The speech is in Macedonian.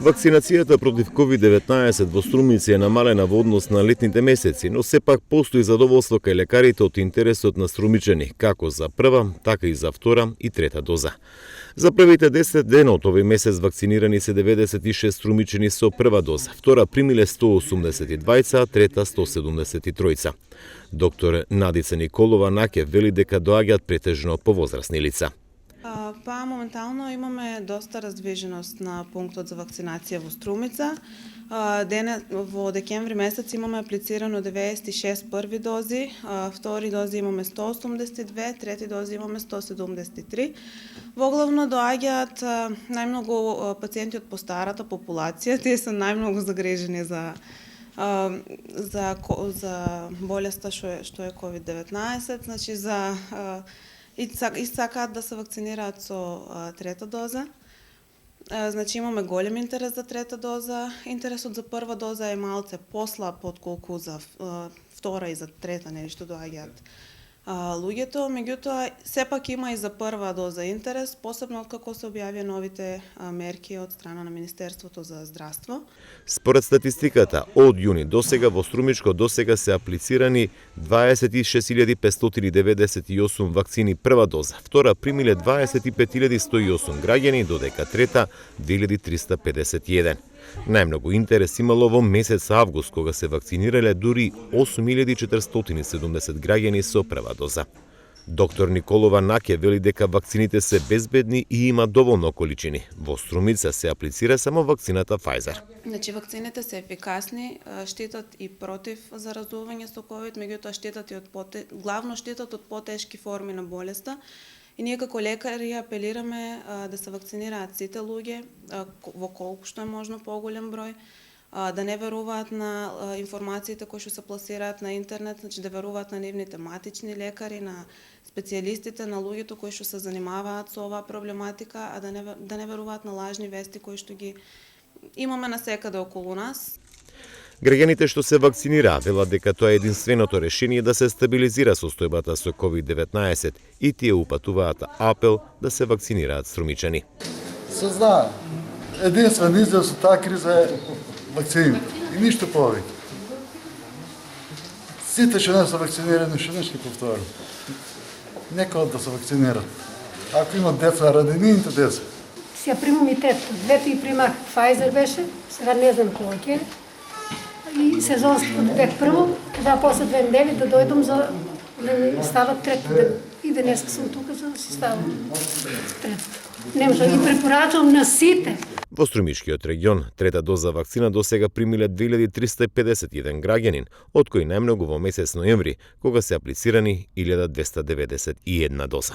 Вакцинацијата против COVID-19 во Струмица е намалена во однос на летните месеци, но сепак постои задоволство кај лекарите од интересот на струмичани, како за прва, така и за втора и трета доза. За првите 10 дена од овој месец вакцинирани се 96 струмичани со прва доза, втора примиле 182, а трета 173. Доктор Надица Николова Наке вели дека доаѓаат претежно повозрасни лица. Моментално имаме доста раздвиженост на пунктот за вакцинација во Струмица. Во декември месец имаме аплицирано 96 први дози, втори дози имаме 182, трети дози имаме 173. Воглавно доаѓаат најмногу пациенти од постарата популација, тие се најмногу загрежени за болеста што е COVID-19, значи и сакаат да се вакцинираат со трета доза. Значи имаме голем интерес за трета доза. Интересот за прва доза е малце послаб отколку за втора и за трета, нешто доаѓаат луѓето, меѓутоа сепак има и за прва доза интерес, посебно откако се објавија новите мерки од страна на Министерството за здравство. Според статистиката, од јуни до сега во Струмичко се аплицирани 26.598 вакцини прва доза, втора примиле 25.108 граѓани, додека трета 2.351. Најмногу интерес имало во месец август, кога се вакцинирале дури 8.470 граѓани со прва доза. Доктор Николова Наке вели дека вакцините се безбедни и има доволно количини. Во Струмица се аплицира само вакцината Pfizer. Значи вакцините се ефикасни, штитат и против заразување со COVID, меѓутоа главно штитат од потешки форми на болеста. И ние како лекари апелираме да се вакцинираат сите луѓе во колку што е можно поголем број, да не веруваат на информациите кои што се пласираат на интернет, значи да веруваат на нивните матични лекари, на специјалистите, на луѓето кои што се занимаваат со оваа проблематика, а да не веруваат на лажни вести кои што ги имаме насекаде околу нас. Граѓаните што се вакцинираа велат дека тоа е единственото решение да се стабилизира состојбата со COVID-19 и тие упатуваат апел да се вакцинираат струмичани. Се знае, единствен излез од таа криза е вакцините и ништо повеќе. Сите што не се вакцинирани, што нешто повторам. Нека да се вакцинират. Ако имат деца, ради нивните деца. Сега примам и трето. Двете и примах Pfizer беше, сега не знам кој ќе. И сезонското да бех прво, да после 2 недели да дојдам за да ми стават трето. И денеска сум тука за да си ставам трето. Не можам и препорачувам на сите. Во Струмишкиот регион, трета доза вакцина досега примиле 2351 граѓанин, од кои најмногу во месец ноември, кога се аплицирани 1291 доза.